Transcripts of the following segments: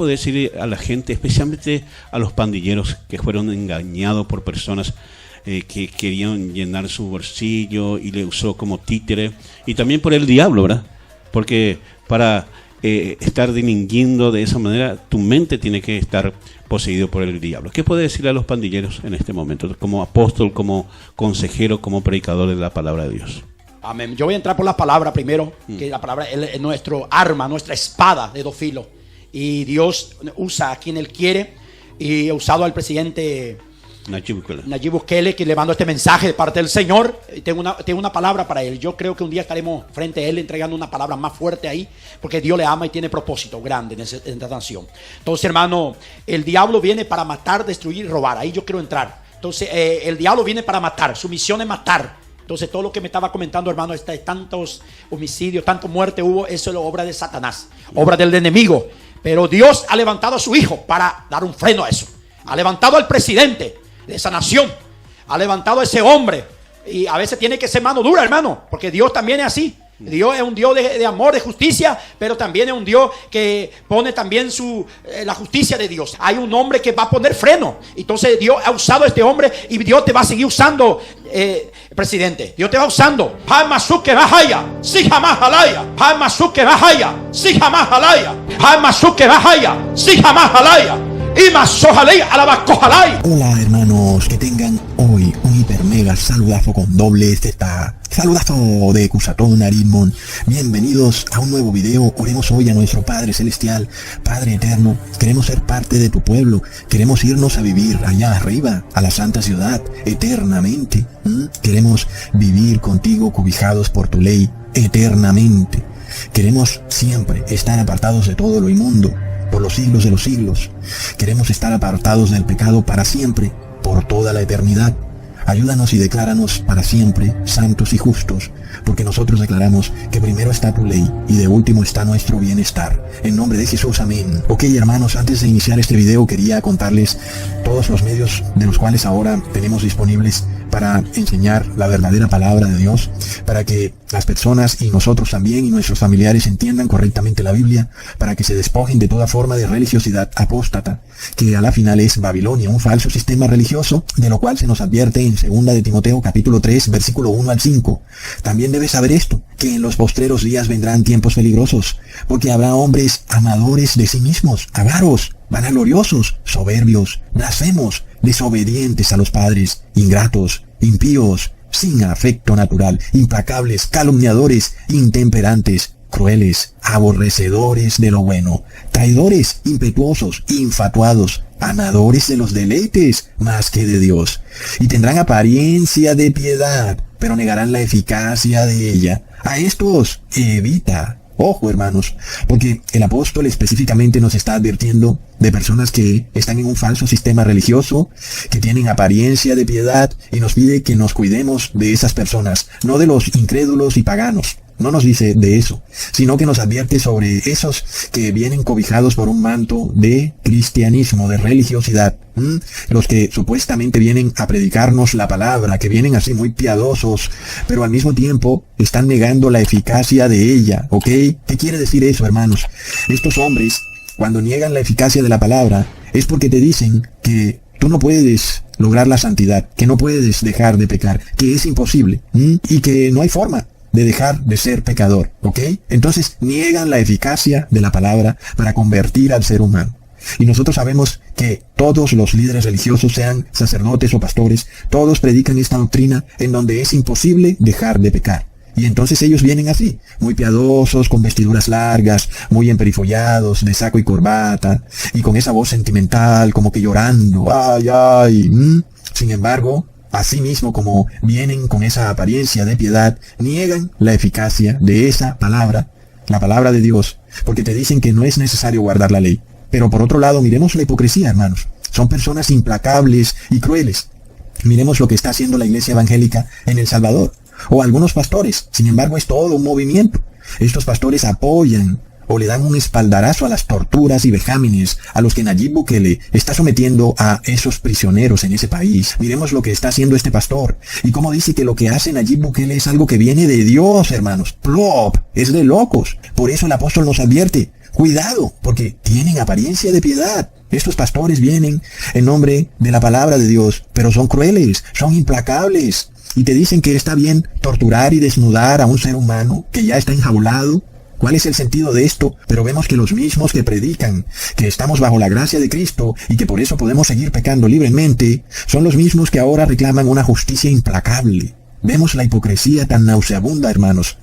puede decir a la gente, especialmente a los pandilleros que fueron engañados por personas que querían llenar su bolsillo y le usó como títere, y también por el diablo, ¿verdad? Porque para estar delinquiendo de esa manera, tu mente tiene que estar poseído por el diablo. ¿Qué puede decirle a los pandilleros en este momento, como apóstol, como consejero, como predicador de la palabra de Dios? Amén. Yo voy a entrar por la palabra primero, que la palabra es nuestro arma, nuestra espada de dos filos. Y Dios usa a quien Él quiere, y ha usado al presidente Nayib Bukele, que le mando este mensaje de parte del Señor. Tengo una palabra para él. Yo creo que un día estaremos frente a él entregando una palabra más fuerte ahí, porque Dios le ama y tiene propósito grande en esta nación. Entonces, hermano, el diablo viene para matar, destruir y robar. Ahí yo quiero entrar. Entonces, el diablo viene para matar. Su misión es matar. Entonces, todo lo que me estaba comentando, hermano, tantos homicidios, tanta muerte hubo, eso es obra de Satanás, obra del enemigo. Pero Dios ha levantado a su hijo para dar un freno a eso. Ha levantado al presidente de esa nación, ha levantado a ese hombre, y a veces tiene que ser mano dura, hermano, porque Dios también es así. Dios es un Dios de amor, de justicia, pero también es un Dios que pone también la justicia de Dios. Hay un hombre que va a poner freno. Entonces Dios ha usado a este hombre, y Dios te va a seguir usando, presidente. Dios te va usando. Hamasuke Bahaya, si jamás alaya. Hamasuke Bahaya, si jamás alaya. Hamasuke Bahaya, si jamás alaya. Hola hermanos, que tengan hoy un hiper mega saludazo con doble saludazo de Cusatón Arismon. Bienvenidos a un nuevo video. Oremos hoy a nuestro Padre Celestial, Padre Eterno. Queremos ser parte de tu pueblo, queremos irnos a vivir allá arriba, a la santa ciudad, eternamente. Queremos vivir contigo, cobijados por tu ley, eternamente. Queremos siempre estar apartados de todo lo inmundo, por los siglos de los siglos. Queremos estar apartados del pecado para siempre, por toda la eternidad. Ayúdanos y decláranos para siempre santos y justos, porque nosotros declaramos que primero está tu ley y de último está nuestro bienestar. En nombre de Jesús, amén. Ok, hermanos, antes de iniciar este video quería contarles todos los medios de los cuales ahora tenemos disponibles para enseñar la verdadera palabra de Dios, para que las personas y nosotros también y nuestros familiares entiendan correctamente la Biblia, para que se despojen de toda forma de religiosidad apóstata, que a la final es Babilonia, un falso sistema religioso, de lo cual se nos advierte en 2 de Timoteo capítulo 3, versículo 1 al 5. También debes saber esto, que en los postreros días vendrán tiempos peligrosos, porque habrá hombres amadores de sí mismos, avaros, vanagloriosos, soberbios, blasfemos, desobedientes a los padres, ingratos, impíos, sin afecto natural, implacables, calumniadores, intemperantes, crueles, aborrecedores de lo bueno, traidores, impetuosos, infatuados, amadores de los deleites más que de Dios, y tendrán apariencia de piedad, pero negarán la eficacia de ella. A estos evita. Ojo, hermanos, porque el apóstol específicamente nos está advirtiendo de personas que están en un falso sistema religioso, que tienen apariencia de piedad, y nos pide que nos cuidemos de esas personas, no de los incrédulos y paganos. No nos dice de eso, sino que nos advierte sobre esos que vienen cobijados por un manto de cristianismo, de religiosidad. Los que supuestamente vienen a predicarnos la palabra, que vienen así muy piadosos, pero al mismo tiempo están negando la eficacia de ella, ¿ok? ¿Qué quiere decir eso, hermanos? Estos hombres, cuando niegan la eficacia de la palabra, es porque te dicen que tú no puedes lograr la santidad, que no puedes dejar de pecar, que es imposible, y que no hay forma de dejar de ser pecador, ¿ok? Entonces niegan la eficacia de la palabra para convertir al ser humano. Y nosotros sabemos que todos los líderes religiosos, sean sacerdotes o pastores, todos predican esta doctrina en donde es imposible dejar de pecar. Y entonces ellos vienen así, muy piadosos, con vestiduras largas, muy emperifollados, de saco y corbata, y con esa voz sentimental, como que llorando, ¡ay, ay! Sin embargo, asimismo como vienen con esa apariencia de piedad, niegan la eficacia de esa palabra, la palabra de Dios, porque te dicen que no es necesario guardar la ley. Pero por otro lado, miremos la hipocresía, hermanos. Son personas implacables y crueles. Miremos lo que está haciendo la iglesia evangélica en El Salvador, o algunos pastores. Sin embargo, es todo un movimiento. Estos pastores apoyan o le dan un espaldarazo a las torturas y vejámenes a los que Nayib Bukele está sometiendo a esos prisioneros en ese país. Miremos lo que está haciendo este pastor, y cómo dice que lo que hace Nayib Bukele es algo que viene de Dios, hermanos. ¡Plop! Es de locos. Por eso el apóstol nos advierte, cuidado, porque tienen apariencia de piedad. Estos pastores vienen en nombre de la palabra de Dios, pero son crueles, son implacables, y te dicen que está bien torturar y desnudar a un ser humano que ya está enjaulado. ¿Cuál es el sentido de esto? Pero vemos que los mismos que predican que estamos bajo la gracia de Cristo y que por eso podemos seguir pecando libremente, son los mismos que ahora reclaman una justicia implacable. Vemos la hipocresía tan nauseabunda, hermanos.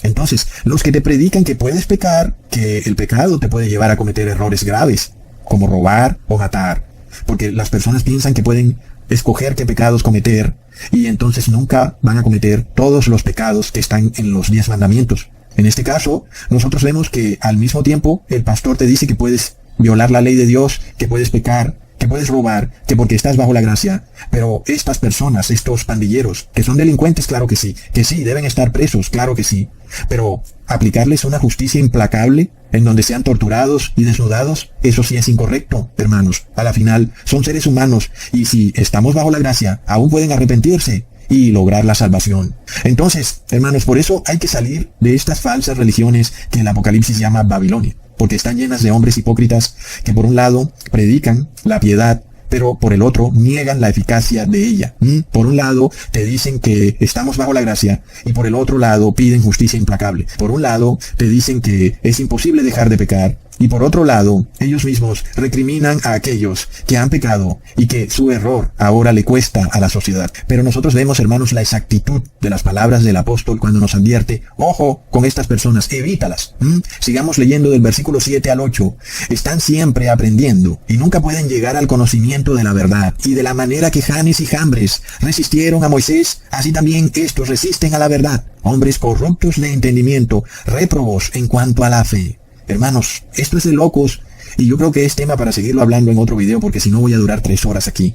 Entonces, los que te predican que puedes pecar, que el pecado te puede llevar a cometer errores graves, como robar o matar, porque las personas piensan que pueden escoger qué pecados cometer, y entonces nunca van a cometer todos los pecados que están en los 10 mandamientos. En este caso, nosotros vemos que al mismo tiempo el pastor te dice que puedes violar la ley de Dios, que puedes pecar, que puedes robar, que porque estás bajo la gracia. Pero estas personas, estos pandilleros, que son delincuentes, claro que sí, deben estar presos, claro que sí. Pero aplicarles una justicia implacable, en donde sean torturados y desnudados, eso sí es incorrecto, hermanos. A la final, son seres humanos, y si estamos bajo la gracia, aún pueden arrepentirse y lograr la salvación. Entonces, hermanos, por eso hay que salir de estas falsas religiones que el Apocalipsis llama Babilonia, porque están llenas de hombres hipócritas que por un lado predican la piedad, pero por el otro niegan la eficacia de ella. Por un lado te dicen que estamos bajo la gracia, y por el otro lado piden justicia implacable. Por un lado te dicen que es imposible dejar de pecar, y por otro lado, ellos mismos recriminan a aquellos que han pecado y que su error ahora le cuesta a la sociedad. Pero nosotros vemos, hermanos, la exactitud de las palabras del apóstol cuando nos advierte: ojo con estas personas, evítalas. Sigamos leyendo del versículo 7 al 8. Están siempre aprendiendo y nunca pueden llegar al conocimiento de la verdad. Y de la manera que Janes y Jambres resistieron a Moisés, así también estos resisten a la verdad. Hombres corruptos de entendimiento, réprobos en cuanto a la fe. Hermanos, esto es de locos, y yo creo que es tema para seguirlo hablando en otro video, porque si no voy a durar 3 horas aquí.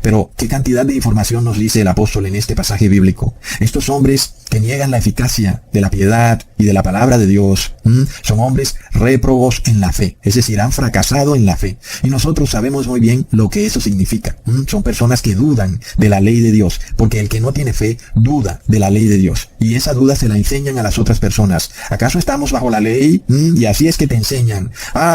Pero, ¿qué cantidad de información nos dice el apóstol en este pasaje bíblico? Estos hombres que niegan la eficacia de la piedad y de la palabra de Dios, son hombres réprobos en la fe, es decir, han fracasado en la fe. Y nosotros sabemos muy bien lo que eso significa. Son personas que dudan de la ley de Dios, porque el que no tiene fe duda de la ley de Dios, y esa duda se la enseñan a las otras personas. ¿Acaso estamos bajo la ley? Y así es que te enseñan: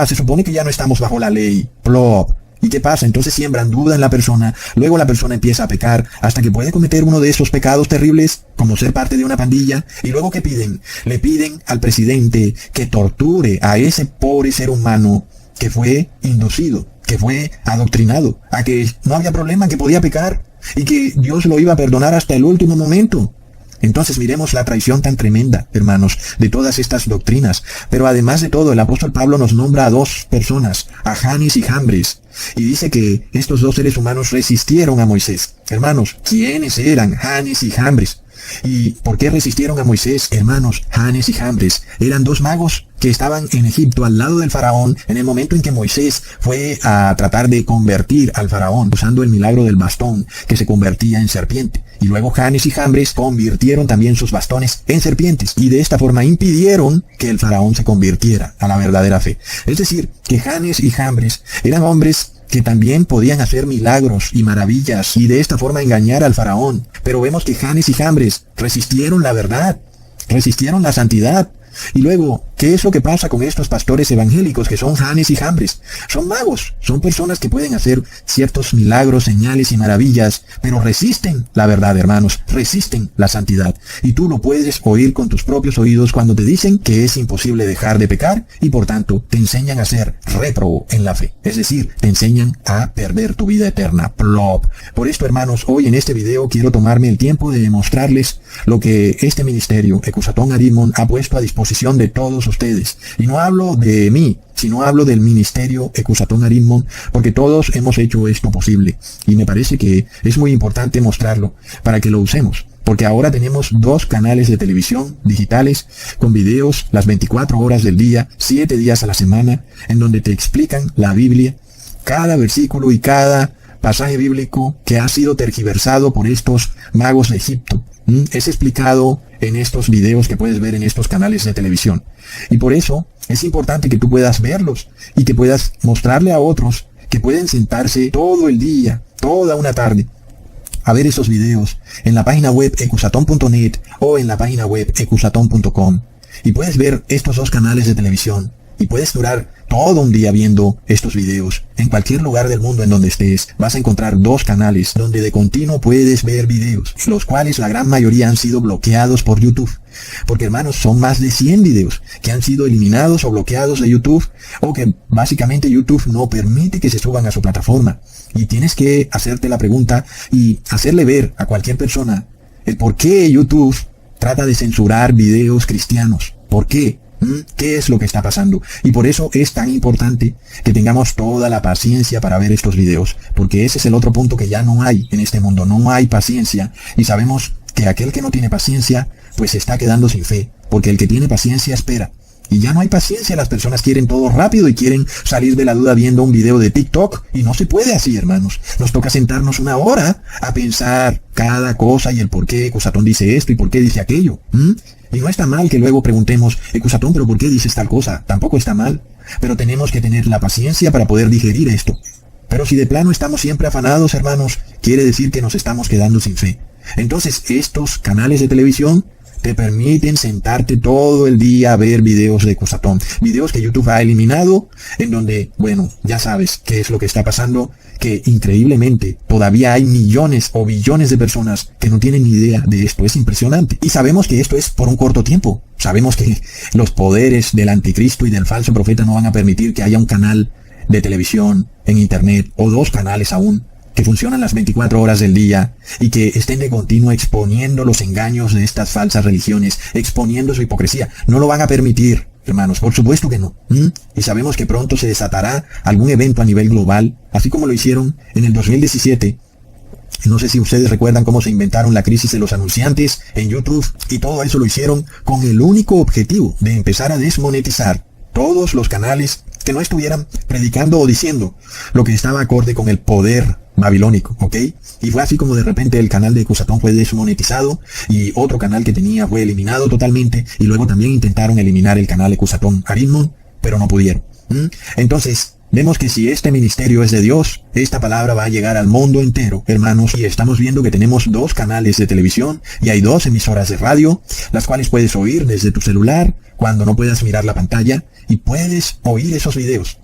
se supone que ya no estamos bajo la ley. Plop. ¿Y qué pasa? Entonces siembran duda en la persona, luego la persona empieza a pecar, hasta que puede cometer uno de esos pecados terribles, como ser parte de una pandilla. Y luego, ¿qué piden? Le piden al presidente que torture a ese pobre ser humano que fue inducido, que fue adoctrinado, a que no había problema, que podía pecar, y que Dios lo iba a perdonar hasta el último momento. Entonces miremos la traición tan tremenda, hermanos, de todas estas doctrinas. Pero además de todo, el apóstol Pablo nos nombra a 2 personas, a Janes y Jambres, y dice que estos 2 seres humanos resistieron a Moisés. Hermanos, ¿quiénes eran Janes y Jambres? ¿Y por qué resistieron a Moisés? Hermanos, Janes y Jambres eran 2 magos que estaban en Egipto al lado del faraón en el momento en que Moisés fue a tratar de convertir al faraón usando el milagro del bastón que se convertía en serpiente. Y luego Janes y Jambres convirtieron también sus bastones en serpientes, y de esta forma impidieron que el faraón se convirtiera a la verdadera fe. Es decir, que Janes y Jambres eran hombres que también podían hacer milagros y maravillas y de esta forma engañar al faraón. Pero vemos que Janes y Jambres resistieron la verdad, resistieron la santidad. Y luego, ¿qué es lo que pasa con estos pastores evangélicos que son Janes y Jambres? Son magos, son personas que pueden hacer ciertos milagros, señales y maravillas, pero resisten la verdad, hermanos, resisten la santidad. Y tú lo puedes oír con tus propios oídos cuando te dicen que es imposible dejar de pecar, y por tanto te enseñan a ser réprobo en la fe. Es decir, te enseñan a perder tu vida eterna. Plop. Por esto, hermanos, hoy en este video quiero tomarme el tiempo de mostrarles lo que este ministerio, Ecusatón Arimón, ha puesto a disposición de todos ustedes. Y no hablo de mí, sino hablo del ministerio Ecusatón Arimón, porque todos hemos hecho esto posible. Y me parece que es muy importante mostrarlo para que lo usemos. Porque ahora tenemos 2 canales de televisión digitales con videos las 24 horas del día, 7 días a la semana, en donde te explican la Biblia, cada versículo y cada pasaje bíblico que ha sido tergiversado por estos magos de Egipto. Es explicado en estos videos que puedes ver en estos canales de televisión. Y por eso es importante que tú puedas verlos y que puedas mostrarle a otros que pueden sentarse todo el día, toda una tarde, a ver esos videos en la página web ecusatón.net o en la página web ecusatón.com. Y puedes ver estos 2 canales de televisión y puedes durar todo un día viendo estos videos. En cualquier lugar del mundo en donde estés, vas a encontrar 2 canales donde de continuo puedes ver videos, los cuales la gran mayoría han sido bloqueados por YouTube. Porque, hermanos, son más de 100 videos que han sido eliminados o bloqueados de YouTube, o que básicamente YouTube no permite que se suban a su plataforma. Y tienes que hacerte la pregunta y hacerle ver a cualquier persona el por qué YouTube trata de censurar videos cristianos. ¿Por qué? ¿Qué es lo que está pasando? Y por eso es tan importante que tengamos toda la paciencia para ver estos videos, porque ese es el otro punto que ya no hay en este mundo. No hay paciencia, y sabemos que aquel que no tiene paciencia pues se está quedando sin fe, porque el que tiene paciencia espera. Y ya no hay paciencia, las personas quieren todo rápido y quieren salir de la duda viendo un video de TikTok, y no se puede así, hermanos. Nos toca sentarnos una hora a pensar cada cosa y el por qué Cusatón dice esto y por qué dice aquello. Y no está mal que luego preguntemos, Cusatón, ¿pero por qué dices tal cosa? Tampoco está mal, pero tenemos que tener la paciencia para poder digerir esto. Pero si de plano estamos siempre afanados, hermanos, quiere decir que nos estamos quedando sin fe. Entonces, estos canales de televisión te permiten sentarte todo el día a ver videos de Cusatón. Videos que YouTube ha eliminado, en donde, bueno, ya sabes qué es lo que está pasando, que increíblemente todavía hay millones o billones de personas que no tienen ni idea de esto. Es impresionante. Y sabemos que esto es por un corto tiempo. Sabemos que los poderes del anticristo y del falso profeta no van a permitir que haya un canal de televisión en internet, o 2 canales aún, que funcionan las 24 horas del día y que estén de continuo exponiendo los engaños de estas falsas religiones, exponiendo su hipocresía. No lo van a permitir, hermanos, por supuesto que no. Y sabemos que pronto se desatará algún evento a nivel global, así como lo hicieron en el 2017. No sé si ustedes recuerdan cómo se inventaron la crisis de los anunciantes en YouTube, y todo eso lo hicieron con el único objetivo de empezar a desmonetizar todos los canales que no estuvieran predicando o diciendo lo que estaba acorde con el poder babilónico, ¿ok? Y fue así como de repente el canal de Cusatón fue desmonetizado, y otro canal que tenía fue eliminado totalmente, y luego también intentaron eliminar el canal de Cusatón Arismon, pero no pudieron. Entonces, vemos que si este ministerio es de Dios, esta palabra va a llegar al mundo entero, hermanos, y estamos viendo que tenemos 2 canales de televisión y hay 2 emisoras de radio, las cuales puedes oír desde tu celular cuando no puedas mirar la pantalla, y puedes oír esos videos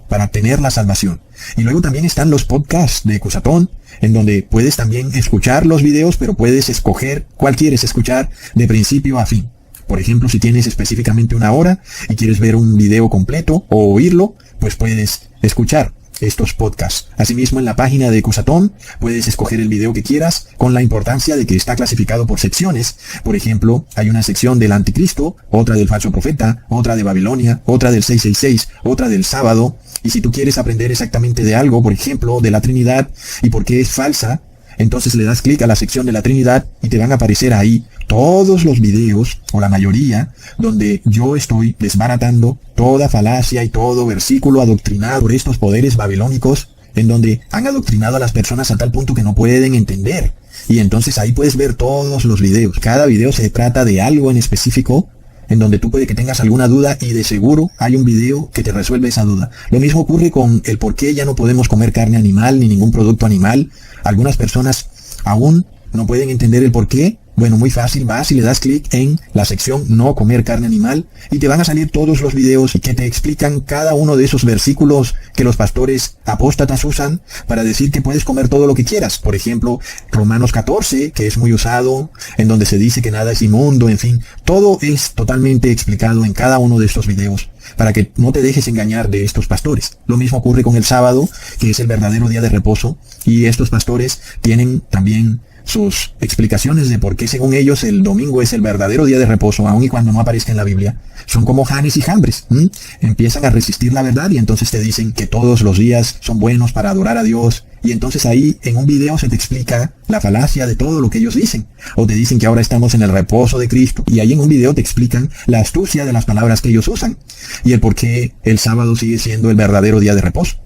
para tener la salvación. Y luego también están los podcasts de Cusatón, en donde puedes también escuchar los videos, pero puedes escoger cuál quieres escuchar de principio a fin. Por ejemplo, si tienes específicamente 1 hora y quieres ver un video completo o oírlo, pues puedes escuchar estos podcasts. Asimismo, en la página de Cusatón puedes escoger el video que quieras, con la importancia de que está clasificado por secciones. Por ejemplo, hay una sección del anticristo, otra del falso profeta, otra de Babilonia, otra del 666, otra del sábado. Y si tú quieres aprender exactamente de algo, por ejemplo, de la Trinidad y por qué es falsa, entonces le das clic a la sección de la Trinidad y te van a aparecer ahí todos los videos, o la mayoría, donde yo estoy desbaratando toda falacia y todo versículo adoctrinado por estos poderes babilónicos, en donde han adoctrinado a las personas a tal punto que no pueden entender. Y entonces ahí puedes ver todos los videos. Cada video se trata de algo en específico, en donde tú puede que tengas alguna duda, y de seguro hay un video que te resuelve esa duda. Lo mismo ocurre con el por qué ya no podemos comer carne animal ni ningún producto animal. Algunas personas aún no pueden entender el por qué. Bueno, muy fácil, vas y le das clic en la sección no comer carne animal y te van a salir todos los videos que te explican cada uno de esos versículos que los pastores apóstatas usan para decir que puedes comer todo lo que quieras. Por ejemplo, Romanos 14, que es muy usado, en donde se dice que nada es inmundo, en fin. Todo es totalmente explicado en cada uno de estos videos para que no te dejes engañar de estos pastores. Lo mismo ocurre con el sábado, que es el verdadero día de reposo, y estos pastores tienen también sus explicaciones de por qué según ellos el domingo es el verdadero día de reposo, aun y cuando no aparezca en la Biblia. Son como Janes y Jambres, empiezan a resistir la verdad y entonces te dicen que todos los días son buenos para adorar a Dios, y entonces ahí en un video se te explica la falacia de todo lo que ellos dicen, o te dicen que ahora estamos en el reposo de Cristo, y ahí en un video te explican la astucia de las palabras que ellos usan y el por qué el sábado sigue siendo el verdadero día de reposo.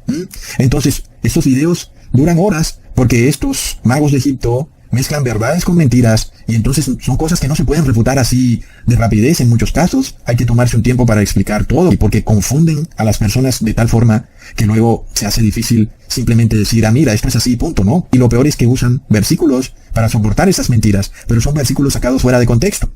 Entonces estos videos duran horas porque estos magos de Egipto mezclan verdades con mentiras, y entonces son cosas que no se pueden refutar así de rapidez. En muchos casos hay que tomarse un tiempo para explicar todo, y porque confunden a las personas de tal forma que luego se hace difícil simplemente decir, mira, esto es así, punto, ¿no? Y lo peor es que usan versículos para soportar esas mentiras, pero son versículos sacados fuera de contexto.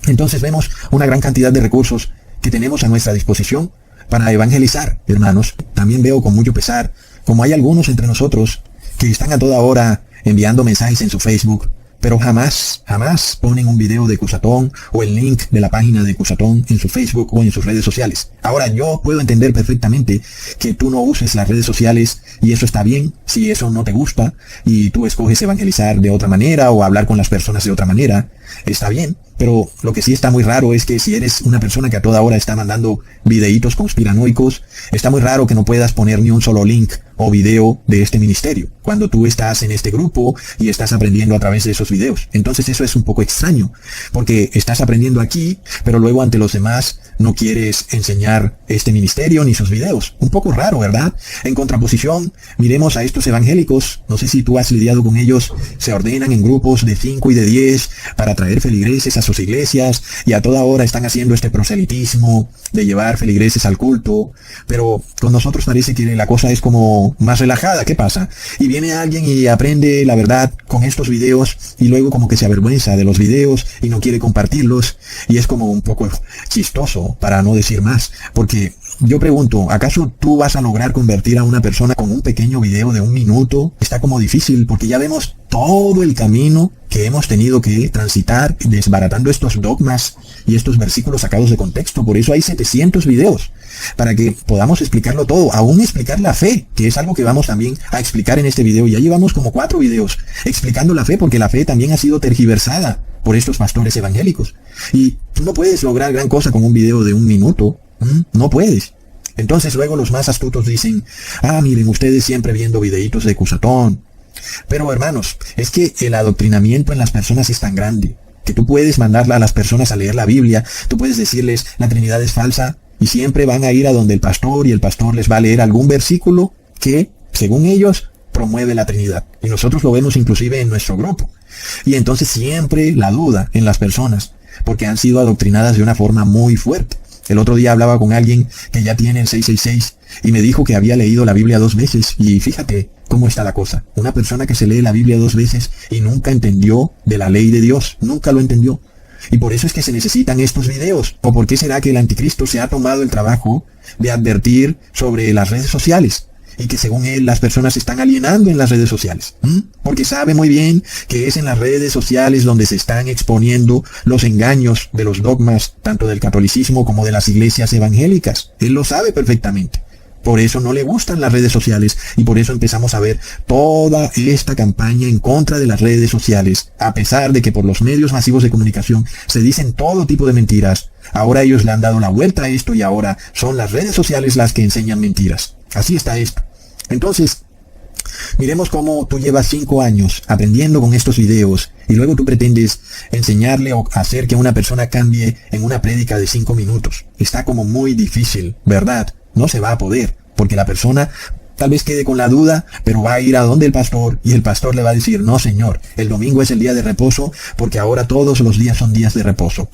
Entonces vemos una gran cantidad de recursos que tenemos a nuestra disposición para evangelizar, hermanos. También veo con mucho pesar como hay algunos entre nosotros que están a toda hora enviando mensajes en su Facebook, pero jamás ponen un video de Cusatón o el link de la página de Cusatón en su Facebook o en sus redes sociales. Ahora, yo puedo entender perfectamente que tú no uses las redes sociales y eso está bien si eso no te gusta y tú escoges evangelizar de otra manera o hablar con las personas de otra manera. Está bien, pero lo que sí está muy raro es que si eres una persona que a toda hora está mandando videitos conspiranoicos, está muy raro que no puedas poner ni un solo link o video de este ministerio, cuando tú estás en este grupo y estás aprendiendo a través de esos videos. Entonces eso es un poco extraño, porque estás aprendiendo aquí, pero luego ante los demás no quieres enseñar este ministerio ni sus videos. Un poco raro, ¿verdad? En contraposición, miremos a estos evangélicos, no sé si tú has lidiado con ellos, se ordenan en grupos de 5 y de 10 para traer feligreses a sus iglesias y a toda hora están haciendo este proselitismo de llevar feligreses al culto, pero con nosotros parece que la cosa es como más relajada. ¿Qué pasa? Y viene alguien y aprende la verdad con estos videos y luego como que se avergüenza de los videos y no quiere compartirlos y es como un poco chistoso, para no decir más, porque yo pregunto, ¿acaso tú vas a lograr convertir a una persona con un pequeño video de 1 minuto? Está como difícil, porque ya vemos todo el camino que hemos tenido que transitar desbaratando estos dogmas y estos versículos sacados de contexto. Por eso hay 700 videos, para que podamos explicarlo todo, aún explicar la fe, que es algo que vamos también a explicar en este video. Ya llevamos como 4 videos explicando la fe, porque la fe también ha sido tergiversada por estos pastores evangélicos. Y tú no puedes lograr gran cosa con un video de 1 minuto. No puedes. Entonces luego los más astutos dicen, miren, ustedes siempre viendo videitos de Cusatón. Pero hermanos, es que el adoctrinamiento en las personas es tan grande, que tú puedes mandarla a las personas a leer la Biblia, tú puedes decirles, la Trinidad es falsa, y siempre van a ir a donde el pastor, y el pastor les va a leer algún versículo que, según ellos, promueve la Trinidad. Y nosotros lo vemos inclusive en nuestro grupo. Y entonces siempre la duda en las personas, porque han sido adoctrinadas de una forma muy fuerte. El otro día hablaba con alguien que ya tiene el 666 y me dijo que había leído la Biblia 2 veces. Y fíjate cómo está la cosa. Una persona que se lee la Biblia 2 veces y nunca entendió de la ley de Dios. Nunca lo entendió. Y por eso es que se necesitan estos videos. ¿O por qué será que el anticristo se ha tomado el trabajo de advertir sobre las redes sociales? Y que según él las personas se están alienando en las redes sociales. Porque sabe muy bien que es en las redes sociales donde se están exponiendo los engaños de los dogmas, tanto del catolicismo como de las iglesias evangélicas. Él lo sabe perfectamente. Por eso no le gustan las redes sociales y por eso empezamos a ver toda esta campaña en contra de las redes sociales. A pesar de que por los medios masivos de comunicación se dicen todo tipo de mentiras, ahora ellos le han dado la vuelta a esto y ahora son las redes sociales las que enseñan mentiras. Así está esto. Entonces, miremos cómo tú llevas 5 años aprendiendo con estos videos y luego tú pretendes enseñarle o hacer que una persona cambie en una prédica de 5 minutos. Está como muy difícil, ¿verdad? No se va a poder, porque la persona tal vez quede con la duda, pero va a ir a donde el pastor y el pastor le va a decir, no señor, el domingo es el día de reposo porque ahora todos los días son días de reposo.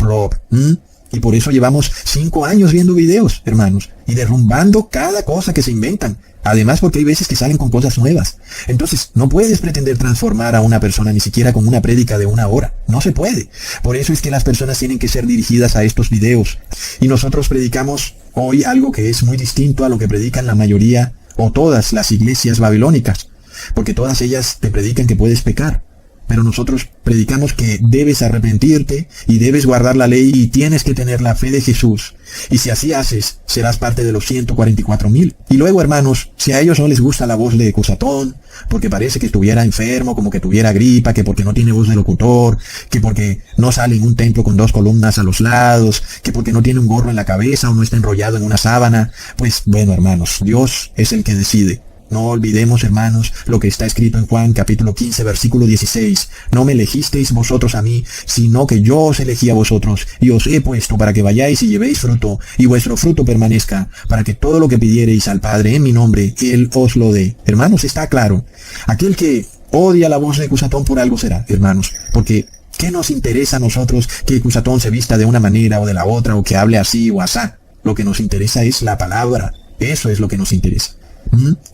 Y por eso llevamos 5 años viendo videos, hermanos, y derrumbando cada cosa que se inventan. Además, porque hay veces que salen con cosas nuevas. Entonces, no puedes pretender transformar a una persona ni siquiera con una prédica de 1 hora. No se puede. Por eso es que las personas tienen que ser dirigidas a estos videos. Y nosotros predicamos hoy algo que es muy distinto a lo que predican la mayoría o todas las iglesias babilónicas. Porque todas ellas te predican que puedes pecar. Pero nosotros predicamos que debes arrepentirte y debes guardar la ley y tienes que tener la fe de Jesús. Y si así haces, serás parte de los 144,000. Y luego, hermanos, si a ellos no les gusta la voz de Cusatón, porque parece que estuviera enfermo, como que tuviera gripa, que porque no tiene voz de locutor, que porque no sale en un templo con 2 columnas a los lados, que porque no tiene un gorro en la cabeza o no está enrollado en una sábana, pues bueno, hermanos, Dios es el que decide. No olvidemos, hermanos, lo que está escrito en Juan capítulo 15, versículo 16. No me elegisteis vosotros a mí, sino que yo os elegí a vosotros, y os he puesto para que vayáis y llevéis fruto, y vuestro fruto permanezca, para que todo lo que pidiereis al Padre en mi nombre, Él os lo dé. Hermanos, está claro. Aquel que odia la voz de Cusatón por algo será, hermanos, porque ¿qué nos interesa a nosotros que Cusatón se vista de una manera o de la otra, o que hable así o asá? Lo que nos interesa es la palabra. Eso es lo que nos interesa.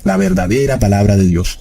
La verdadera palabra de Dios.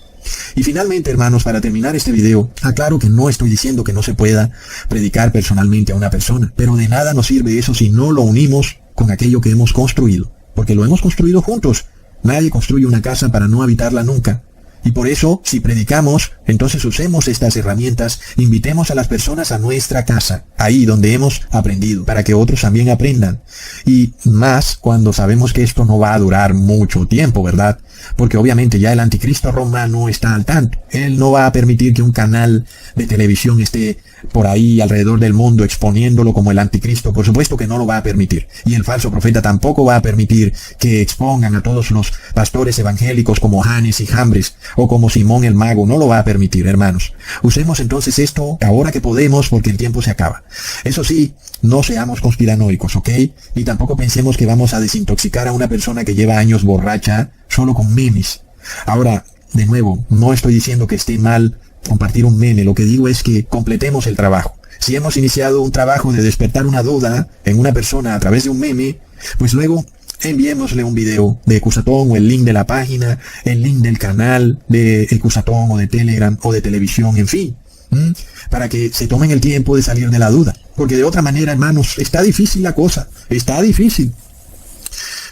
Y finalmente, hermanos, para terminar este video, aclaro que no estoy diciendo que no se pueda predicar personalmente a una persona, pero de nada nos sirve eso si no lo unimos con aquello que hemos construido. porque lo hemos construido juntos. Nadie construye una casa para no habitarla nunca. Y por eso, si predicamos, entonces usemos estas herramientas, invitemos a las personas a nuestra casa, ahí donde hemos aprendido, para que otros también aprendan. Y más cuando sabemos que esto no va a durar mucho tiempo, ¿verdad? Porque obviamente ya el anticristo romano está al tanto. Él no va a permitir que un canal de televisión esté por ahí alrededor del mundo exponiéndolo como el anticristo. Por supuesto que no lo va a permitir. Y el falso profeta tampoco va a permitir que expongan a todos los pastores evangélicos como Janes y Jambres o como Simón el Mago. No lo va a permitir, hermanos. Usemos entonces esto ahora que podemos, porque el tiempo se acaba. Eso sí, no seamos conspiranoicos, ¿ok? Y tampoco pensemos que vamos a desintoxicar a una persona que lleva años borracha solo con memes. Ahora, de nuevo, no estoy diciendo que esté mal compartir un meme. Lo que digo es que completemos el trabajo. Si hemos iniciado un trabajo de despertar una duda en una persona a través de un meme, pues luego enviémosle un video de Ecusatón o el link de la página, el link del canal de Ecusatón o de Telegram o de televisión, en fin, para que se tomen el tiempo de salir de la duda. Porque de otra manera, hermanos, está difícil la cosa, está difícil.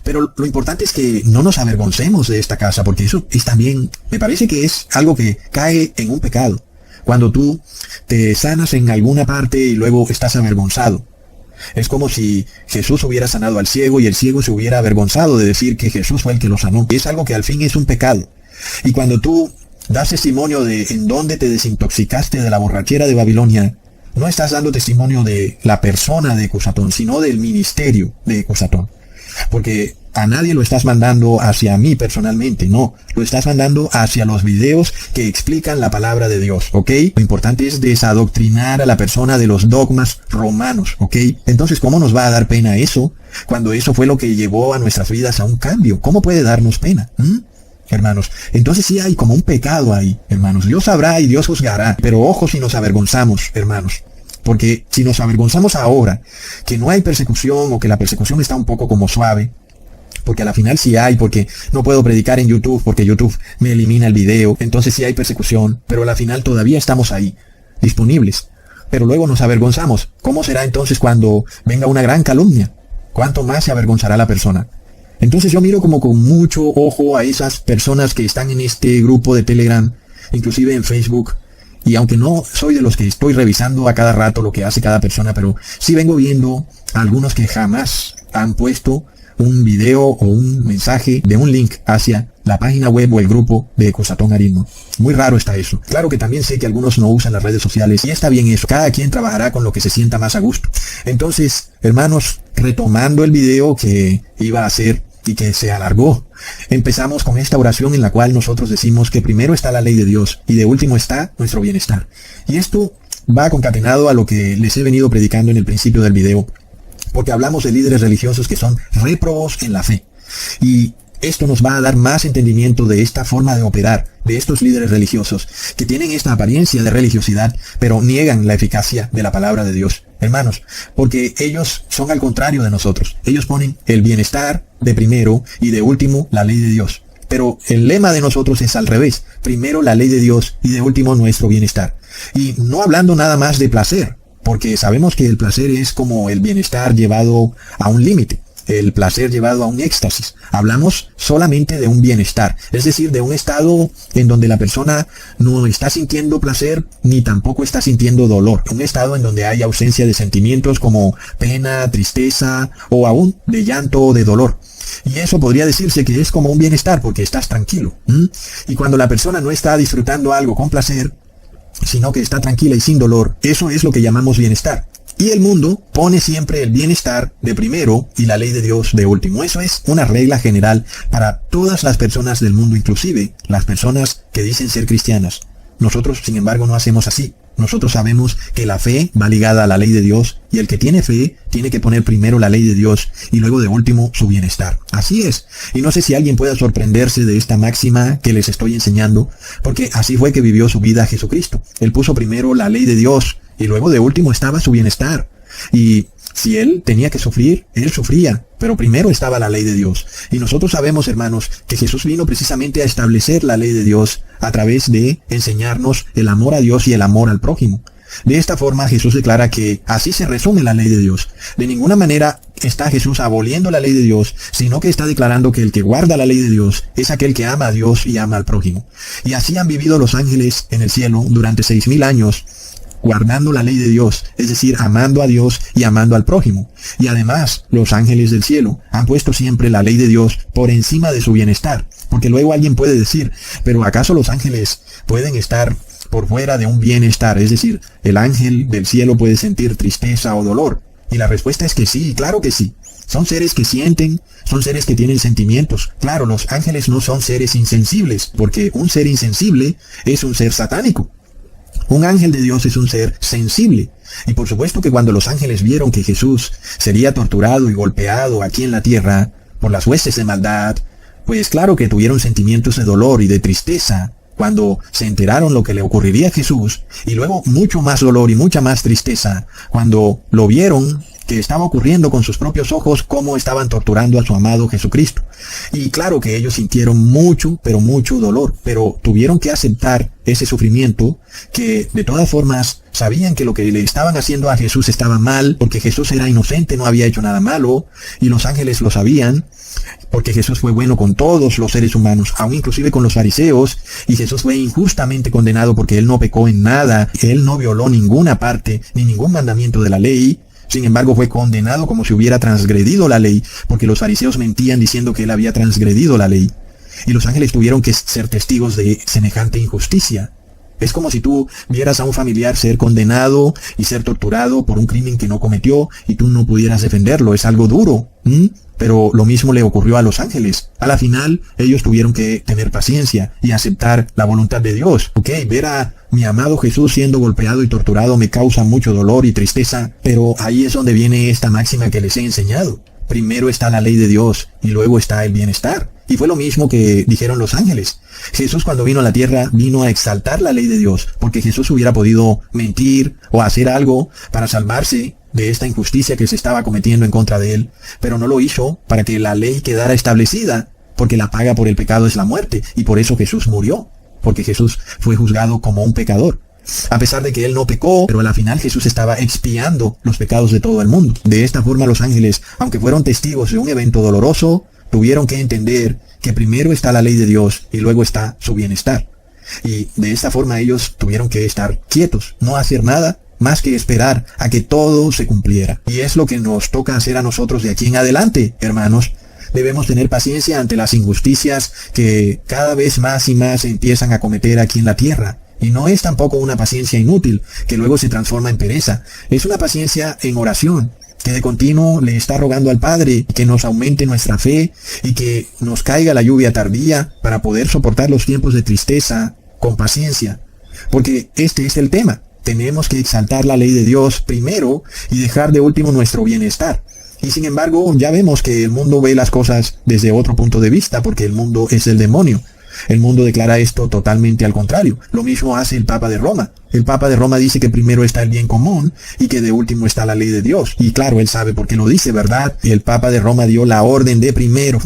Pero lo importante es que no nos avergoncemos de esta casa, porque eso es también, me parece que es algo que cae en un pecado. Cuando tú te sanas en alguna parte y luego estás avergonzado. Es como si Jesús hubiera sanado al ciego y el ciego se hubiera avergonzado de decir que Jesús fue el que lo sanó. Es algo que al fin es un pecado. Y cuando tú das testimonio de en dónde te desintoxicaste de la borrachera de Babilonia, no estás dando testimonio de la persona de Ecusatón, sino del ministerio de Ecusatón. Porque a nadie lo estás mandando hacia mí personalmente, no. Lo estás mandando hacia los videos que explican la palabra de Dios, ¿ok? Lo importante es desadoctrinar a la persona de los dogmas romanos, ¿ok? Entonces, ¿cómo nos va a dar pena eso? Cuando eso fue lo que llevó a nuestras vidas a un cambio. ¿Cómo puede darnos pena? Hermanos, entonces sí hay como un pecado ahí, hermanos. Dios sabrá y Dios juzgará. Pero ojo si nos avergonzamos, hermanos. Porque si nos avergonzamos ahora, que no hay persecución o que la persecución está un poco como suave, porque a la final sí hay, porque no puedo predicar en YouTube, porque YouTube me elimina el video, entonces sí hay persecución, pero a la final todavía estamos ahí, disponibles. Pero luego nos avergonzamos. ¿Cómo será entonces cuando venga una gran calumnia? ¿Cuánto más se avergonzará la persona? Entonces yo miro como con mucho ojo a esas personas que están en este grupo de Telegram, inclusive en Facebook. Y aunque no soy de los que estoy revisando a cada rato lo que hace cada persona, pero sí vengo viendo a algunos que jamás han puesto un video o un mensaje de un link hacia la página web o el grupo de Ecusatón Arismon. Muy raro está eso. Claro que también sé que algunos no usan las redes sociales y está bien eso. Cada quien trabajará con lo que se sienta más a gusto. Entonces, hermanos, retomando el video que iba a hacer y que se alargó, empezamos con esta oración en la cual nosotros decimos que primero está la ley de Dios y de último está nuestro bienestar. Y esto va concatenado a lo que les he venido predicando en el principio del video, porque hablamos de líderes religiosos que son réprobos en la fe. Y esto nos va a dar más entendimiento de esta forma de operar de estos líderes religiosos que tienen esta apariencia de religiosidad, pero niegan la eficacia de la palabra de Dios. Hermanos, porque ellos son al contrario de nosotros. Ellos ponen el bienestar de primero y de último la ley de Dios. Pero el lema de nosotros es al revés. Primero la ley de Dios y de último nuestro bienestar. Y no hablando nada más de placer, porque sabemos que el placer es como el bienestar llevado a un límite. El placer llevado a un éxtasis. Hablamos solamente de un bienestar, es decir, de un estado en donde la persona no está sintiendo placer ni tampoco está sintiendo dolor. Un estado en donde hay ausencia de sentimientos como pena, tristeza o aún de llanto o de dolor. Y eso podría decirse que es como un bienestar porque estás tranquilo. Y cuando la persona no está disfrutando algo con placer, sino que está tranquila y sin dolor, eso es lo que llamamos bienestar. Y el mundo pone siempre el bienestar de primero y la ley de Dios de último. Eso es una regla general para todas las personas del mundo, inclusive las personas que dicen ser cristianas. Nosotros, sin embargo, no hacemos así. Nosotros sabemos que la fe va ligada a la ley de Dios y el que tiene fe tiene que poner primero la ley de Dios y luego de último su bienestar. Así es. Y no sé si alguien pueda sorprenderse de esta máxima que les estoy enseñando, porque así fue que vivió su vida Jesucristo. Él puso primero la ley de Dios y luego de último estaba su bienestar. Y si él tenía que sufrir, él sufría, pero primero estaba la ley de Dios. Y nosotros sabemos, hermanos, que Jesús vino precisamente a establecer la ley de Dios a través de enseñarnos el amor a Dios y el amor al prójimo. De esta forma Jesús declara que así se resume la ley de Dios. De ninguna manera está Jesús aboliendo la ley de Dios, sino que está declarando que el que guarda la ley de Dios es aquel que ama a Dios y ama al prójimo. Y así han vivido los ángeles en el cielo durante 6,000 años, guardando la ley de Dios, es decir, amando a Dios y amando al prójimo. Y además, los ángeles del cielo han puesto siempre la ley de Dios por encima de su bienestar. Porque luego alguien puede decir, ¿pero acaso los ángeles pueden estar por fuera de un bienestar? Es decir, ¿el ángel del cielo puede sentir tristeza o dolor? Y la respuesta es que sí, claro que sí. Son seres que sienten, son seres que tienen sentimientos. Claro, los ángeles no son seres insensibles, porque un ser insensible es un ser satánico. Un ángel de Dios es un ser sensible. Y por supuesto que cuando los ángeles vieron que Jesús sería torturado y golpeado aquí en la tierra por las huestes de maldad, pues claro que tuvieron sentimientos de dolor y de tristeza cuando se enteraron lo que le ocurriría a Jesús, y luego mucho más dolor y mucha más tristeza cuando lo vieron que estaba ocurriendo con sus propios ojos cómo estaban torturando a su amado Jesucristo. Y claro que ellos sintieron mucho, pero mucho dolor, pero tuvieron que aceptar ese sufrimiento, que de todas formas sabían que lo que le estaban haciendo a Jesús estaba mal, porque Jesús era inocente, no había hecho nada malo, y los ángeles lo sabían, porque Jesús fue bueno con todos los seres humanos, aún inclusive con los fariseos, y Jesús fue injustamente condenado porque él no pecó en nada, él no violó ninguna parte, ni ningún mandamiento de la ley. Sin embargo, fue condenado como si hubiera transgredido la ley, porque los fariseos mentían diciendo que él había transgredido la ley. Y los ángeles tuvieron que ser testigos de semejante injusticia. Es como si tú vieras a un familiar ser condenado y ser torturado por un crimen que no cometió y tú no pudieras defenderlo. Es algo duro. Pero lo mismo le ocurrió a los ángeles. A la final, ellos tuvieron que tener paciencia y aceptar la voluntad de Dios. Ver a mi amado Jesús siendo golpeado y torturado me causa mucho dolor y tristeza, pero ahí es donde viene esta máxima que les he enseñado. Primero está la ley de Dios y luego está el bienestar. Y fue lo mismo que dijeron los ángeles. Jesús cuando vino a la tierra vino a exaltar la ley de Dios, porque Jesús hubiera podido mentir o hacer algo para salvarse de esta injusticia que se estaba cometiendo en contra de él, pero no lo hizo para que la ley quedara establecida, porque la paga por el pecado es la muerte, y por eso Jesús murió, porque Jesús fue juzgado como un pecador. A pesar de que él no pecó, pero a la final Jesús estaba expiando los pecados de todo el mundo. De esta forma los ángeles, aunque fueron testigos de un evento doloroso, tuvieron que entender que primero está la ley de Dios y luego está su bienestar. Y de esta forma ellos tuvieron que estar quietos, no hacer nada más que esperar a que todo se cumpliera. Y es lo que nos toca hacer a nosotros de aquí en adelante, hermanos. Debemos tener paciencia ante las injusticias que cada vez más y más se empiezan a cometer aquí en la tierra. Y no es tampoco una paciencia inútil, que luego se transforma en pereza. Es una paciencia en oración, que de continuo le está rogando al Padre que nos aumente nuestra fe y que nos caiga la lluvia tardía para poder soportar los tiempos de tristeza con paciencia. Porque este es el tema. Tenemos que exaltar la ley de Dios primero y dejar de último nuestro bienestar. Y sin embargo, ya vemos que el mundo ve las cosas desde otro punto de vista, porque el mundo es el demonio. El mundo declara esto totalmente al contrario. Lo mismo hace el Papa de Roma. El Papa de Roma dice que primero está el bien común y que de último está la ley de Dios. Y claro, él sabe por qué lo dice, ¿verdad? El Papa de Roma dio la orden de primero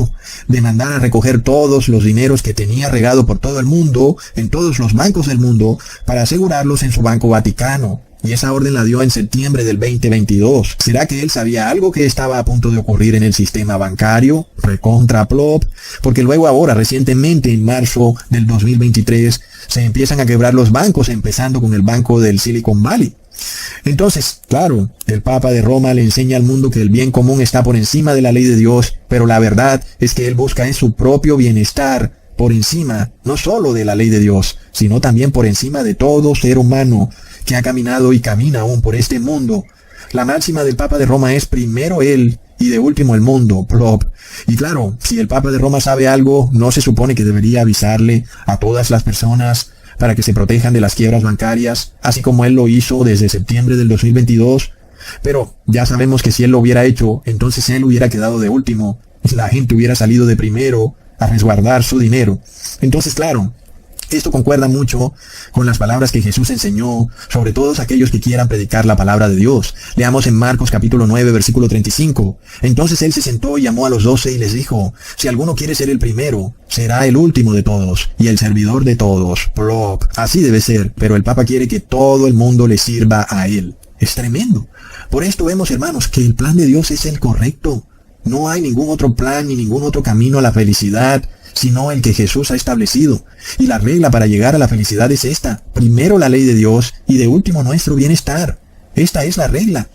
de mandar a recoger todos los dineros que tenía regado por todo el mundo, en todos los bancos del mundo, para asegurarlos en su Banco Vaticano. Y esa orden la dio en septiembre del 2022. ¿Será que él sabía algo que estaba a punto de ocurrir en el sistema bancario? Recontra plop. Porque luego ahora, recientemente, en marzo del 2023, se empiezan a quebrar los bancos, empezando con el banco del Silicon Valley. Entonces, claro, el Papa de Roma le enseña al mundo que el bien común está por encima de la ley de Dios, pero la verdad es que él busca en su propio bienestar, por encima, no solo de la ley de Dios, sino también por encima de todo ser humano que ha caminado y camina aún por este mundo. La máxima del Papa de Roma es primero él y de último el mundo, plop. Y claro, si el Papa de Roma sabe algo, no se supone que debería avisarle a todas las personas para que se protejan de las quiebras bancarias, así como él lo hizo desde septiembre del 2022. Pero ya sabemos que si él lo hubiera hecho, entonces él hubiera quedado de último. La gente hubiera salido de primero a resguardar su dinero. Entonces, claro, Esto concuerda mucho con las palabras que Jesús enseñó sobre todos aquellos que quieran predicar la palabra de Dios. Leamos en Marcos capítulo 9, versículo 35. Entonces él se sentó y llamó a los 12 y les dijo, si alguno quiere ser el primero, será el último de todos y el servidor de todos. Plop. Así debe ser, pero el Papa quiere que todo el mundo le sirva a él. Es tremendo. Por esto vemos, hermanos, que el plan de Dios es el correcto. No hay ningún otro plan ni ningún otro camino a la felicidad, sino el que Jesús ha establecido. Y la regla para llegar a la felicidad es esta. Primero la ley de Dios y de último nuestro bienestar. Esta es la regla.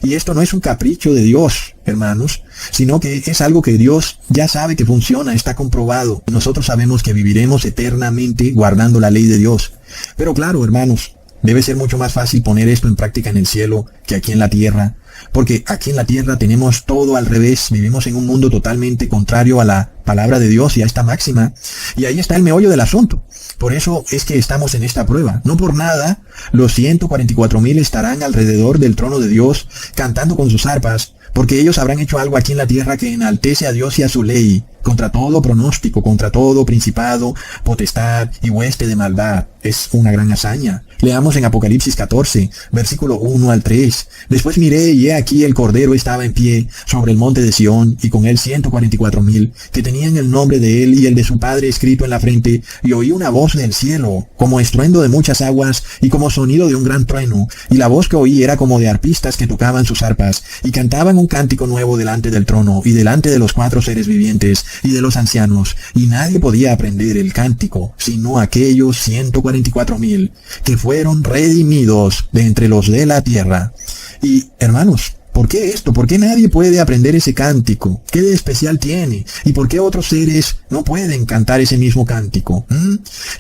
Y esto no es un capricho de Dios, hermanos, sino que es algo que Dios ya sabe que funciona, está comprobado. Nosotros sabemos que viviremos eternamente guardando la ley de Dios. Pero claro, hermanos, debe ser mucho más fácil poner esto en práctica en el cielo que aquí en la tierra. Porque aquí en la tierra tenemos todo al revés, vivimos en un mundo totalmente contrario a la palabra de Dios y a esta máxima, y ahí está el meollo del asunto. Por eso es que estamos en esta prueba. No por nada, los 144,000 estarán alrededor del trono de Dios cantando con sus arpas, porque ellos habrán hecho algo aquí en la tierra que enaltece a Dios y a su ley, contra todo pronóstico, contra todo principado, potestad y hueste de maldad. Es una gran hazaña. Leamos en Apocalipsis 14, versículo 1 al 3. Después miré y he aquí el Cordero estaba en pie sobre el monte de Sión, y con él 144,000, que tenían el nombre de él y el de su Padre escrito en la frente, y oí una voz del cielo, como estruendo de muchas aguas, y como sonido de un gran trueno, y la voz que oí era como de arpistas que tocaban sus arpas, y cantaban un cántico nuevo delante del trono, y delante de los 4 seres vivientes, y de los ancianos, y nadie podía aprender el cántico, sino aquellos 144,000, que fueron redimidos de entre los de la tierra. Y, hermanos, ¿por qué esto? ¿Por qué nadie puede aprender ese cántico? ¿Qué de especial tiene? ¿Y por qué otros seres no pueden cantar ese mismo cántico?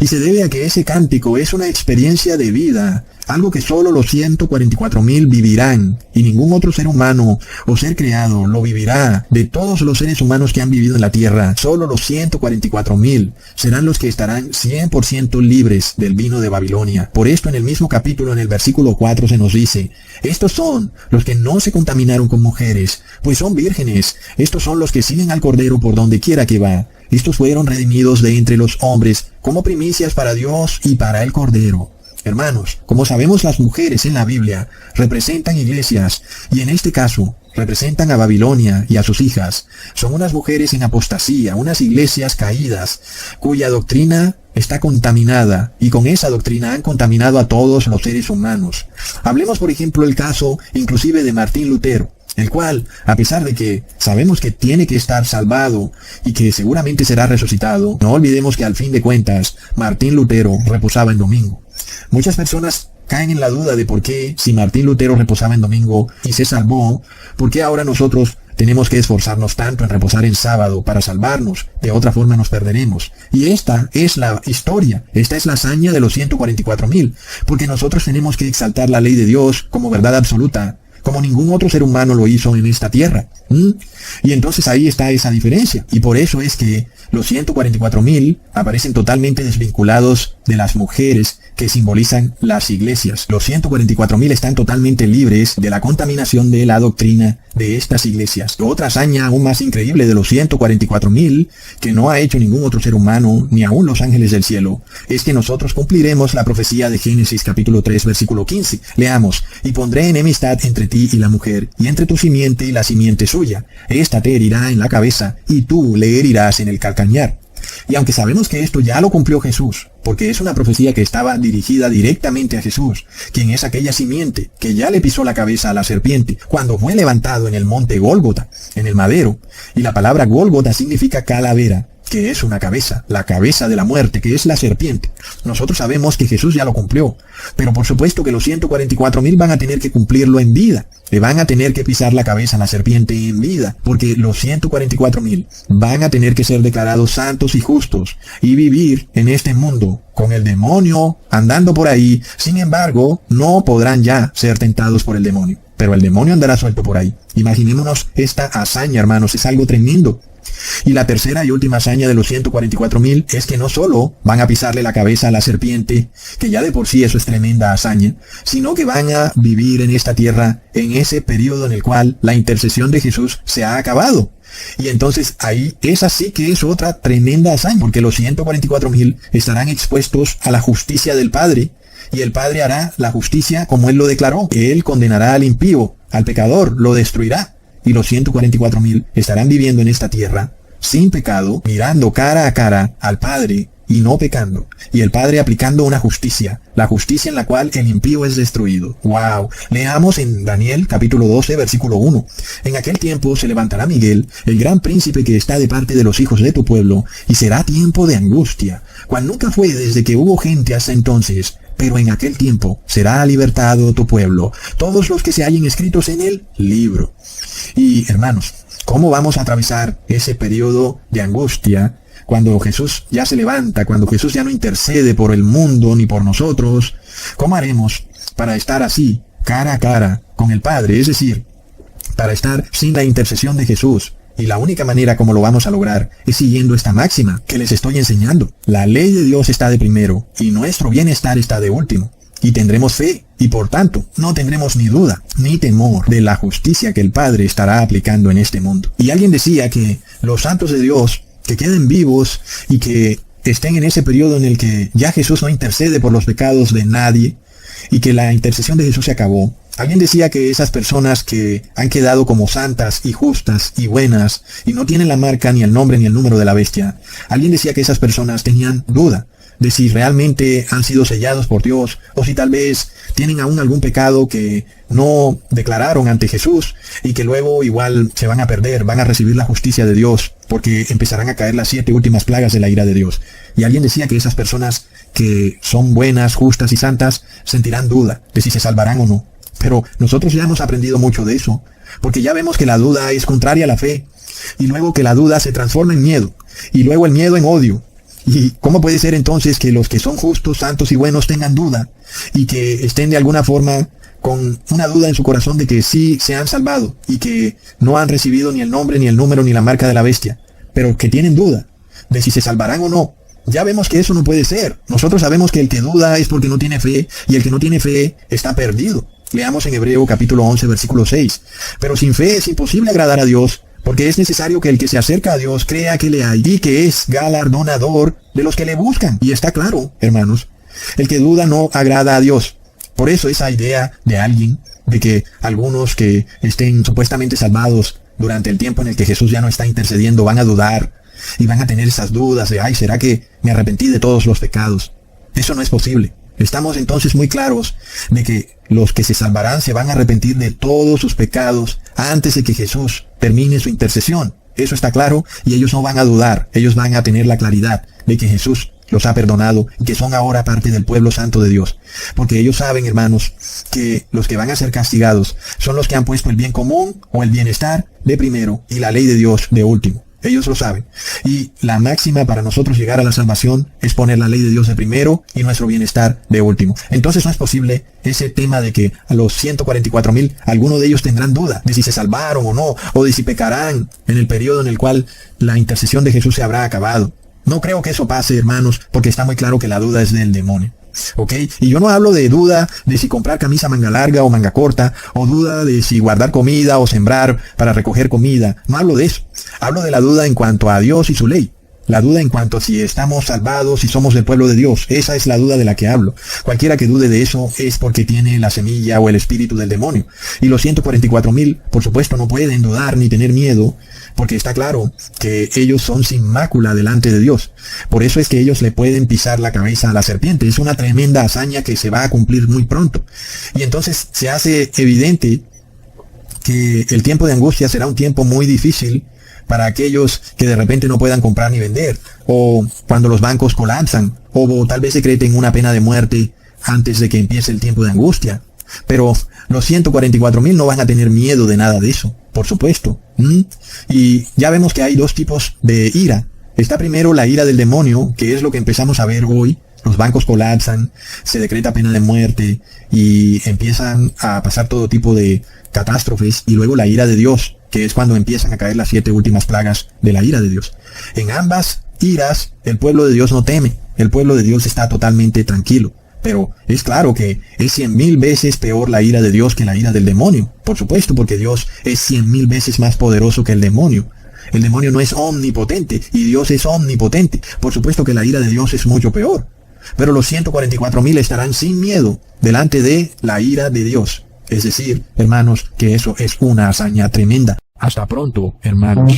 Y se debe a que ese cántico es una experiencia de vida, algo que solo los 144,000 vivirán, y ningún otro ser humano o ser creado lo vivirá. De todos los seres humanos que han vivido en la tierra, solo los 144,000 serán los que estarán 100% libres del vino de Babilonia. Por esto en el mismo capítulo, en el versículo 4, se nos dice, estos son los que no se contaminaron con mujeres, pues son vírgenes. Estos son los que siguen al Cordero por donde quiera que va. Estos fueron redimidos de entre los hombres como primicias para Dios y para el Cordero. Hermanos, como sabemos, las mujeres en la Biblia representan iglesias, y en este caso representan a Babilonia y a sus hijas. Son unas mujeres en apostasía, unas iglesias caídas, cuya doctrina está contaminada, y con esa doctrina han contaminado a todos los seres humanos. Hablemos, por ejemplo, el caso inclusive de Martín Lutero, el cual, a pesar de que sabemos que tiene que estar salvado y que seguramente será resucitado, no olvidemos que al fin de cuentas, Martín Lutero reposaba en domingo. Muchas personas caen en la duda de por qué, si Martín Lutero reposaba en domingo y se salvó, ¿por qué ahora nosotros tenemos que esforzarnos tanto en reposar en sábado para salvarnos? De otra forma nos perderemos. Y esta es la historia, esta es la hazaña de los 144,000, porque nosotros tenemos que exaltar la ley de Dios como verdad absoluta, como ningún otro ser humano lo hizo en esta tierra. Y entonces ahí está esa diferencia. Y por eso es que los 144,000 aparecen totalmente desvinculados de las mujeres que simbolizan las iglesias. Los 144,000 están totalmente libres de la contaminación de la doctrina de estas iglesias. Otra hazaña aún más increíble de los 144,000, que no ha hecho ningún otro ser humano, ni aún los ángeles del cielo, es que nosotros cumpliremos la profecía de Génesis capítulo 3, versículo 15. Leamos, y pondré enemistad entre ti y la mujer, y entre tu simiente y la simiente suya. Esta te herirá en la cabeza, y tú le herirás en el calcañar. Y aunque sabemos que esto ya lo cumplió Jesús, porque es una profecía que estaba dirigida directamente a Jesús, quien es aquella simiente que ya le pisó la cabeza a la serpiente cuando fue levantado en el monte Gólgota, en el madero. Y la palabra Gólgota significa calavera, que es una cabeza, la cabeza de la muerte, que es la serpiente. Nosotros sabemos que Jesús ya lo cumplió, pero por supuesto que los 144,000 van a tener que cumplirlo en vida. Le van a tener que pisar la cabeza a la serpiente en vida, porque los 144,000 van a tener que ser declarados santos y justos y vivir en este mundo con el demonio andando por ahí. Sin embargo, no podrán ya ser tentados por el demonio, pero el demonio andará suelto por ahí. Imaginémonos esta hazaña, hermanos, es algo tremendo. Y la tercera y última hazaña de los 144,000 es que no solo van a pisarle la cabeza a la serpiente, que ya de por sí eso es tremenda hazaña, sino que van a vivir en esta tierra en ese periodo en el cual la intercesión de Jesús se ha acabado. Y entonces ahí, esa sí que es otra tremenda hazaña, porque los 144,000 estarán expuestos a la justicia del Padre, y el Padre hará la justicia como Él lo declaró. Él condenará al impío, al pecador, lo destruirá. Y los 144,000 estarán viviendo en esta tierra, sin pecado, mirando cara a cara al Padre, y no pecando, y el Padre aplicando una justicia, la justicia en la cual el impío es destruido. ¡Wow! Leamos en Daniel capítulo 12, versículo 1. En aquel tiempo se levantará Miguel, el gran príncipe que está de parte de los hijos de tu pueblo, y será tiempo de angustia, cual nunca fue desde que hubo gente hasta entonces. Pero en aquel tiempo será libertado tu pueblo, todos los que se hallen escritos en el libro. Y hermanos, ¿cómo vamos a atravesar ese periodo de angustia cuando Jesús ya se levanta, cuando Jesús ya no intercede por el mundo ni por nosotros? ¿Cómo haremos para estar así, cara a cara con el Padre? Es decir, para estar sin la intercesión de Jesús. Y la única manera como lo vamos a lograr es siguiendo esta máxima que les estoy enseñando. La ley de Dios está de primero y nuestro bienestar está de último. Y tendremos fe, y por tanto, no tendremos ni duda, ni temor de la justicia que el Padre estará aplicando en este mundo. Y alguien decía que los santos de Dios que queden vivos y que estén en ese periodo en el que ya Jesús no intercede por los pecados de nadie y que la intercesión de Jesús se acabó. Alguien decía que esas personas que han quedado como santas y justas y buenas y no tienen la marca ni el nombre ni el número de la bestia, alguien decía que esas personas tenían duda de si realmente han sido sellados por Dios o si tal vez tienen aún algún pecado que no declararon ante Jesús y que luego igual se van a perder, van a recibir la justicia de Dios porque empezarán a caer las 7 últimas plagas de la ira de Dios. Y alguien decía que esas personas que son buenas, justas y santas sentirán duda de si se salvarán o no. Pero nosotros ya hemos aprendido mucho de eso, porque ya vemos que la duda es contraria a la fe, y luego que la duda se transforma en miedo, y luego el miedo en odio. ¿Y cómo puede ser entonces que los que son justos, santos y buenos tengan duda, y que estén de alguna forma con una duda en su corazón de que sí se han salvado, y que no han recibido ni el nombre, ni el número, ni la marca de la bestia, pero que tienen duda de si se salvarán o no? Ya vemos que eso no puede ser. Nosotros sabemos que el que duda es porque no tiene fe, y el que no tiene fe está perdido. Leamos en Hebreo capítulo 11, versículo 6. Pero sin fe es imposible agradar a Dios, porque es necesario que el que se acerca a Dios crea que le hay y que es galardonador de los que le buscan. Y está claro, hermanos, el que duda no agrada a Dios. Por eso esa idea de alguien, de que algunos que estén supuestamente salvados durante el tiempo en el que Jesús ya no está intercediendo van a dudar y van a tener esas dudas de, ay, ¿será que me arrepentí de todos los pecados? Eso no es posible. Estamos entonces muy claros de que los que se salvarán se van a arrepentir de todos sus pecados antes de que Jesús termine su intercesión. Eso está claro y ellos no van a dudar. Ellos van a tener la claridad de que Jesús los ha perdonado y que son ahora parte del pueblo santo de Dios. Porque ellos saben, hermanos, que los que van a ser castigados son los que han puesto el bien común o el bienestar de primero y la ley de Dios de último. Ellos lo saben. Y la máxima para nosotros llegar a la salvación es poner la ley de Dios de primero y nuestro bienestar de último. Entonces no es posible ese tema de que a los 144,000, algunos de ellos tendrán duda de si se salvaron o no, o de si pecarán en el periodo en el cual la intercesión de Jesús se habrá acabado. No creo que eso pase, hermanos, porque está muy claro que la duda es del demonio. ¿Ok? Y yo no hablo de duda de si comprar camisa manga larga o manga corta, o duda de si guardar comida o sembrar para recoger comida. No hablo de eso. Hablo de la duda en cuanto a Dios y su ley. La duda en cuanto a si estamos salvados y somos del pueblo de Dios. Esa es la duda de la que hablo. Cualquiera que dude de eso es porque tiene la semilla o el espíritu del demonio. Y los 144,000, por supuesto, no pueden dudar ni tener miedo, porque está claro que ellos son sin mácula delante de Dios. Por eso es que ellos le pueden pisar la cabeza a la serpiente. Es una tremenda hazaña que se va a cumplir muy pronto. Y entonces se hace evidente que el tiempo de angustia será un tiempo muy difícil para aquellos que de repente no puedan comprar ni vender, o cuando los bancos colapsan, o tal vez decreten una pena de muerte antes de que empiece el tiempo de angustia. Pero los 144,000 no van a tener miedo de nada de eso, por supuesto. Y ya vemos que hay dos tipos de ira. Está primero la ira del demonio, que es lo que empezamos a ver hoy. Los bancos colapsan, se decreta pena de muerte y empiezan a pasar todo tipo de catástrofes. Y luego la ira de Dios, que es cuando empiezan a caer las 7 últimas plagas de la ira de Dios. En ambas iras, el pueblo de Dios no teme. El pueblo de Dios está totalmente tranquilo. Pero es claro que es 100,000 veces peor la ira de Dios que la ira del demonio. Por supuesto, porque Dios es 100,000 veces más poderoso que el demonio. El demonio no es omnipotente y Dios es omnipotente. Por supuesto que la ira de Dios es mucho peor. Pero los 144,000 estarán sin miedo delante de la ira de Dios. Es decir, hermanos, que eso es una hazaña tremenda. Hasta pronto, hermanos.